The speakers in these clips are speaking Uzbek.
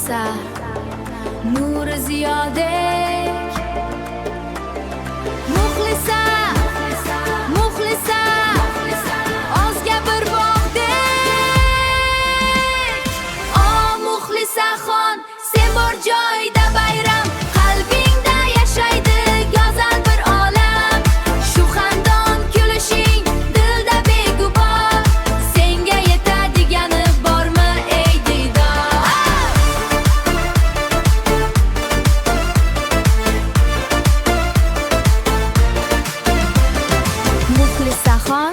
muxlisa, nuri ziyodek. Muxlisa, muxlisa, ozga bir bog'dek. O muxlisaxon, sen bor joyda bayram, qalbingda yashaydi go'zal bir olam. Shu xandon kulishing dilda begubor, senga yetadigani bormi ey diydor? Muxlisaxon,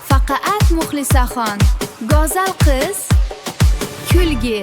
faqat muxlisaxon, go'zal qiz, kulgi